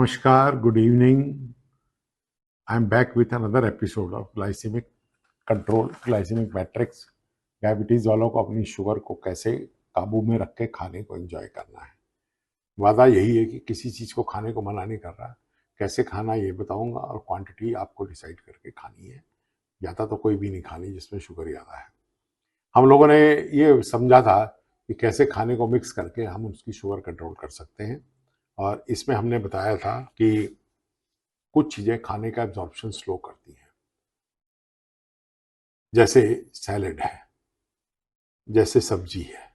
Namaskar, good evening. I'm back with another episode of glycemic control, glycemic matrix. Diabetes वालों को अपनी sugar को कैसे काबू में रख के खाने को एंजॉय करना है। वादा यही है कि किसी चीज़ को खाने को मना नहीं कर रहा, कैसे खाना ये बताऊंगा और क्वांटिटी आपको डिसाइड करके खानी है। ज़्यादा तो कोई भी नहीं खानी जिसमें शुगर ज़्यादा है। हम लोगों ने ये समझा था कि कैसे खाने को मिक्स करके हम उसकी शुगर कंट्रोल कर सकते हैं, और इसमें हमने बताया था कि कुछ चीज़ें खाने का एब्जॉर्प्शन स्लो करती हैं, जैसे सैलेड है, जैसे सब्जी है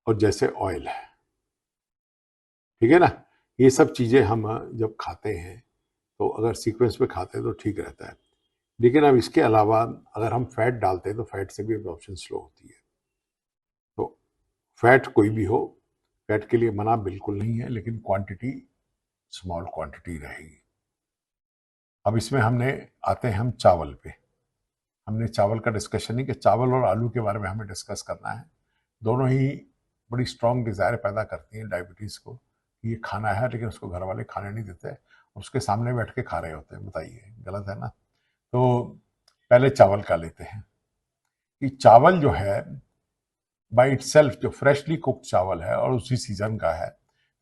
और जैसे ऑयल है। ठीक है ना। ये सब चीज़ें हम जब खाते हैं तो अगर सीक्वेंस में खाते हैं तो ठीक रहता है, लेकिन अब इसके अलावा अगर हम फैट डालते हैं तो फैट से भी एब्जॉर्प्शन स्लो होती है। तो फैट कोई भी हो, फैट के लिए मना बिल्कुल नहीं है, लेकिन क्वांटिटी स्मॉल क्वांटिटी रहेगी। अब इसमें हमने आते हैं हम चावल पे। हमने चावल का डिस्कशन नहीं कि चावल और आलू के बारे में हमें डिस्कस करना है। दोनों ही बड़ी स्ट्रॉन्ग डिज़ायर पैदा करती हैं डायबिटीज़ को, ये खाना है, लेकिन उसको घर वाले खाने नहीं देते, उसके सामने बैठ के खा रहे होते हैं। बताइए, गलत है ना। तो पहले चावल का लेते हैं कि चावल जो है बाई इटसेल्फ, जो फ्रेशली कुक्ड चावल है और उसी सीजन का है,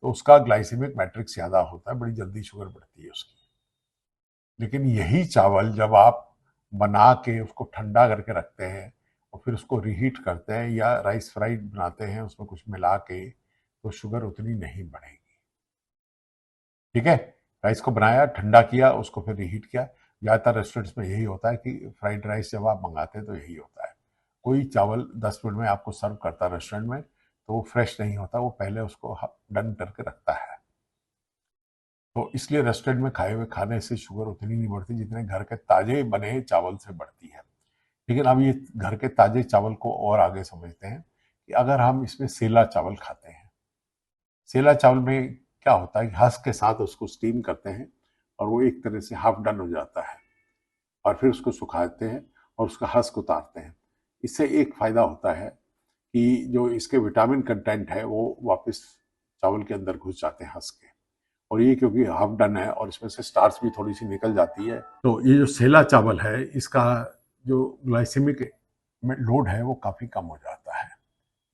तो उसका ग्लाइसेमिक मैट्रिक्स ज़्यादा होता है, बड़ी जल्दी शुगर बढ़ती है उसकी। लेकिन यही चावल जब आप बना के उसको ठंडा करके रखते हैं और फिर उसको रीहीट करते हैं या राइस फ्राइड बनाते हैं उसमें कुछ मिला के, तो शुगर उतनी नहीं बढ़ेगी। ठीक है। राइस को बनाया, ठंडा किया, उसको फिर रीहीट किया। ज़्यादातर रेस्टोरेंट्स में यही होता है कि फ्राइड राइस जब आप मंगाते हैं तो यही होता है। कोई चावल 10 मिनट में आपको सर्व करता है रेस्टोरेंट में तो वो फ्रेश नहीं होता, वो पहले उसको डन करके रखता है। तो इसलिए रेस्टोरेंट में खाए हुए खाने से शुगर उतनी नहीं बढ़ती जितने घर के ताजे बने चावल से बढ़ती है। लेकिन अब ये घर के ताजे चावल को और आगे समझते हैं कि अगर हम इसमें सेला चावल खाते हैं, सेला चावल में क्या होता है कि हस्क के साथ उसको स्टीम करते हैं और वो एक तरह से हाफ डन हो जाता है, और फिर उसको सुखाते हैं और उसका हस्क उतारते हैं। इससे एक फायदा होता है कि जो इसके विटामिन कंटेंट है वो वापस चावल के अंदर घुस जाते हैं हस्क के, और ये क्योंकि हाफ डन है और इसमें से स्टार्च भी थोड़ी सी निकल जाती है, तो ये जो सेला चावल है इसका जो ग्लाइसेमिक लोड है वो काफ़ी कम हो जाता है।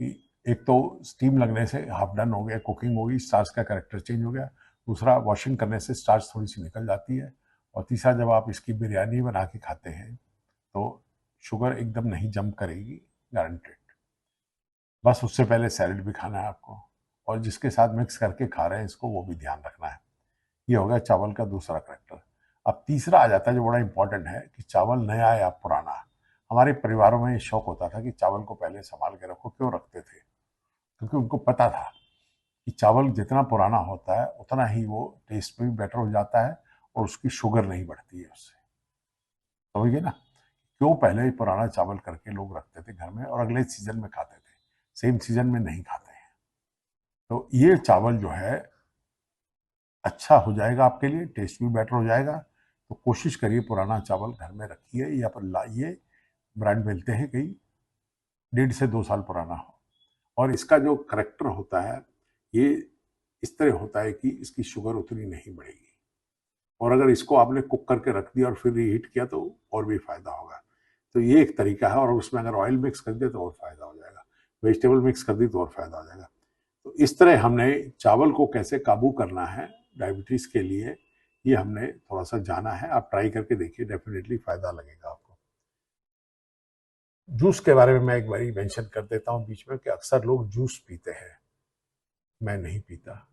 कि एक तो स्टीम लगने से हाफ डन हो गया, कुकिंग होगी, स्टार्च का कैरेक्टर चेंज हो गया। दूसरा, वॉशिंग करने से स्टार्च थोड़ी सी निकल जाती है। और तीसरा, जब आप इसकी बिरयानी बना के खाते हैं तो शुगर एकदम नहीं जंप करेगी, गारंटेड। बस उससे पहले सैलेड भी खाना है आपको, और जिसके साथ मिक्स करके खा रहे हैं इसको वो भी ध्यान रखना है। ये हो गया चावल का दूसरा करेक्टर। अब तीसरा आ जाता है जो बड़ा इंपॉर्टेंट है कि चावल नया या पुराना। हमारे परिवारों में ये शौक होता था कि चावल को पहले संभाल के रखो। क्यों रखते थे? क्योंकि उनको पता था कि चावल जितना पुराना होता है उतना ही वो टेस्ट में भी बेटर हो जाता है और उसकी शुगर नहीं बढ़ती है उससे। समझिए ना, क्यों पहले ही पुराना चावल करके लोग रखते थे घर में और अगले सीजन में खाते थे, सेम सीजन में नहीं खाते हैं। तो ये चावल जो है अच्छा हो जाएगा आपके लिए, टेस्ट भी बेटर हो जाएगा। तो कोशिश करिए पुराना चावल घर में रखिए या पर लाइए। ब्रांड मिलते हैं कई, 1.5 से 2 साल पुराना हो, और इसका जो करेक्टर होता है ये इस तरह होता है कि इसकी शुगर उतनी नहीं बढ़ेगी। और अगर इसको आपने कुक करके रख दिया और फिर रीहीट किया तो और भी फायदा होगा। तो ये एक तरीका है, और उसमें अगर ऑयल मिक्स कर दिया तो और फायदा हो जाएगा, वेजिटेबल मिक्स कर दी तो और फायदा हो जाएगा। तो इस तरह हमने चावल को कैसे काबू करना है डायबिटीज के लिए, ये हमने थोड़ा सा जाना है। आप ट्राई करके देखिए, डेफिनेटली फायदा लगेगा आपको। जूस के बारे में मैं एक बारी मेंशन कर देता हूँ बीच में कि अक्सर लोग जूस पीते हैं, मैं नहीं पीता।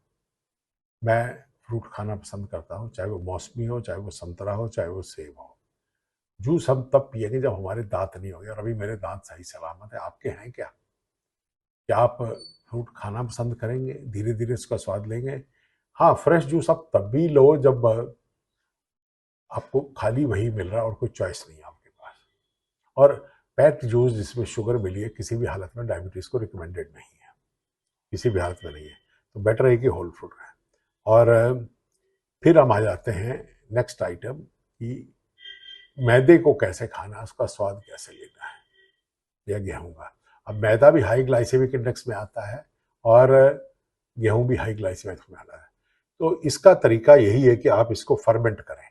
मैं फ्रूट खाना पसंद करता हूँ, चाहे वो मौसमी हो, चाहे वो संतरा हो, चाहे वो सेब हो। जूस हम तब पिएंगे जब हमारे दांत नहीं होंगे, और अभी मेरे दांत सही सलामत है। आपके हैं क्या? क्या आप फ्रूट खाना पसंद करेंगे? धीरे धीरे उसका स्वाद लेंगे। हाँ, फ्रेश जूस आप तब भी लो जब आपको खाली वही मिल रहा है और कोई चॉइस नहीं है आपके पास। और पैक्ड जूस जिसमें शुगर मिली है किसी भी हालत में डायबिटीज को रिकमेंडेड नहीं है, किसी भी हालत में नहीं है। तो बेटर है कि होल फ्रूट है। और फिर हम आ जाते हैं नेक्स्ट आइटम कि मैदे को कैसे खाना है, उसका स्वाद कैसे लेना है, या गेहूं का। अब मैदा भी हाई ग्लाइसेमिक इंडेक्स में आता है और गेहूं भी हाई ग्लाइसेमिक में आता है। तो इसका तरीका यही है कि आप इसको फर्मेंट करें।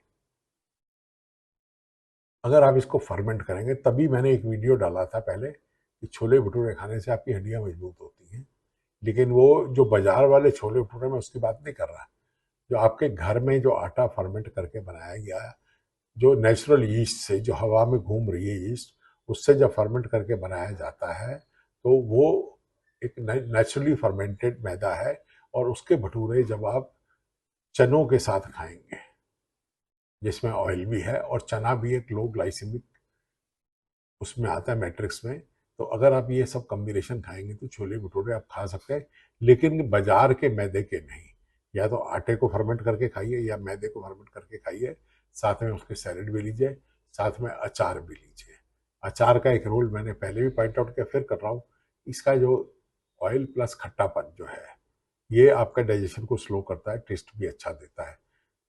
अगर आप इसको फर्मेंट करेंगे, तभी मैंने एक वीडियो डाला था पहले कि छोले भटूरे खाने से आपकी हड्डियां मजबूत होती हैं। लेकिन वो जो बाजार वाले छोले भटूरे, में उसकी बात नहीं कर रहा। जो आपके घर में जो आटा फर्मेंट करके बनाया गया, जो नेचुरल यीस्ट से, जो हवा में घूम रही है यीस्ट, उससे जब फर्मेंट करके बनाया जाता है तो वो एक नेचुरली फर्मेंटेड मैदा है। और उसके भटूरे जब आप चनों के साथ खाएंगे, जिसमें ऑयल भी है और चना भी एक लो ग्लाइसेमिक उसमें आता है मैट्रिक्स में, तो अगर आप ये सब कॉम्बिनेशन खाएंगे तो छोले भटूरे आप खा सकते हैं, लेकिन बाजार के मैदे के नहीं। या तो आटे को फर्मेंट करके खाइए या मैदे को फर्मेंट करके खाइए, साथ में उसके सैलेड भी लीजिए, साथ में अचार भी लीजिए। अचार का एक रोल मैंने पहले भी पॉइंट आउट किया, फिर कर रहा हूँ। इसका जो ऑयल प्लस खट्टापन जो है, ये आपका डाइजेशन को स्लो करता है, टेस्ट भी अच्छा देता है।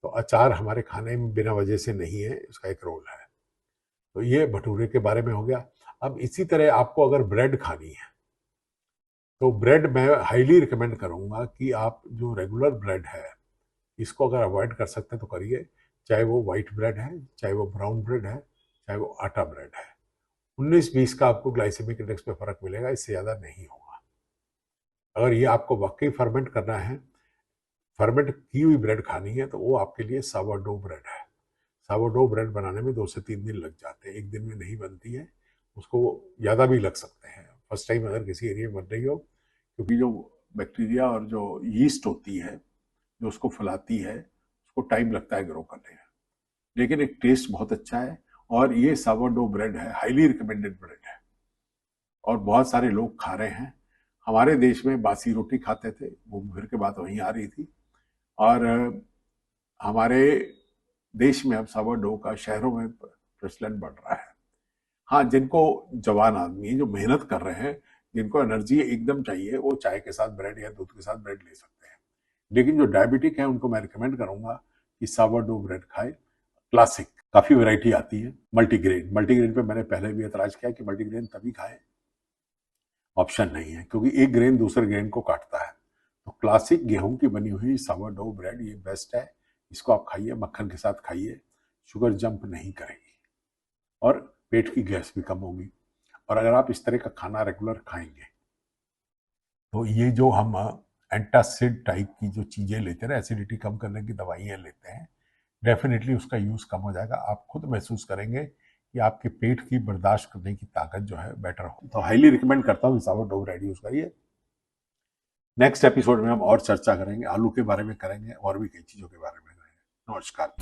तो अचार हमारे खाने में बिना वजह से नहीं है, इसका एक रोल है। तो ये भटूरे के बारे में हो गया। अब इसी तरह आपको अगर ब्रेड खानी है तो ब्रेड मैं हाईली रिकमेंड करूंगा कि आप जो रेगुलर ब्रेड है, इसको अगर अवॉइड कर सकते हैं तो करिए। चाहे वो वाइट ब्रेड है, चाहे वो ब्राउन ब्रेड है, चाहे वो आटा ब्रेड है। 19-20 का आपको ग्लाइसेमिक इंडेक्स पे फर्क मिलेगा, इससे ज्यादा नहीं होगा। अगर ये आपको वाकई फर्मेंट करना है, फर्मेंट की हुई ब्रेड खानी है, तो वो आपके लिए सावरडो ब्रेड है। सावरडो ब्रेड बनाने में 2 से 3 दिन लग जाते हैं, एक दिन में नहीं बनती है। उसको ज़्यादा भी लग सकते हैं फर्स्ट टाइम अगर किसी एरिया में बन रही हो, क्योंकि जो बैक्टीरिया और जो यीस्ट होती है जो उसको फैलाती है, उसको टाइम लगता है ग्रो करने में। लेकिन एक टेस्ट बहुत अच्छा है, और ये सावरडो ब्रेड है, हाईली रिकमेंडेड ब्रेड है और बहुत सारे लोग खा रहे हैं। हमारे देश में बासी रोटी खाते थे, वो फिर के बात वहीं आ रही थी। और हमारे देश में अब सावरडो का शहरों में प्रचलन बढ़ रहा है। हाँ, जिनको जवान आदमी है, जो मेहनत कर रहे हैं, जिनको एनर्जी एकदम चाहिए, वो चाय के साथ ब्रेड या दूध के साथ ब्रेड ले सकते हैं। लेकिन जो डायबिटिक है उनको मैं रिकमेंड करूंगा कि सावरडो ब्रेड खाए। क्लासिक काफी वैरायटी आती है। मल्टीग्रेन पे मैंने पहले भी एतराज किया कि मल्टीग्रेन तभी खाएं, ऑप्शन नहीं है, क्योंकि एक ग्रेन दूसरे ग्रेन को काटता है। तो क्लासिक गेहूं की बनी हुई सावरडो ब्रेड ये बेस्ट है। इसको आप खाइए, मक्खन के साथ खाइए, शुगर जंप नहीं करेगी और पेट की गैस भी कम होगी। और अगर आप इस तरह का खाना रेगुलर खाएंगे तो ये जो हम एंटासिड टाइप की जो चीज़ें लेते हैं, एसिडिटी कम करने की दवाइयाँ लेते हैं, डेफिनेटली उसका यूज़ कम हो जाएगा। आप खुद महसूस करेंगे कि आपके पेट की बर्दाश्त करने की ताकत जो है बेटर हो। तो हाईली रिकमेंड करता हूँ सावरडो ब्रेड यूज़ करिए। नेक्स्ट एपिसोड में हम और चर्चा करेंगे, आलू के बारे में करेंगे और भी कई चीज़ों के बारे में करेंगे। नमस्कार।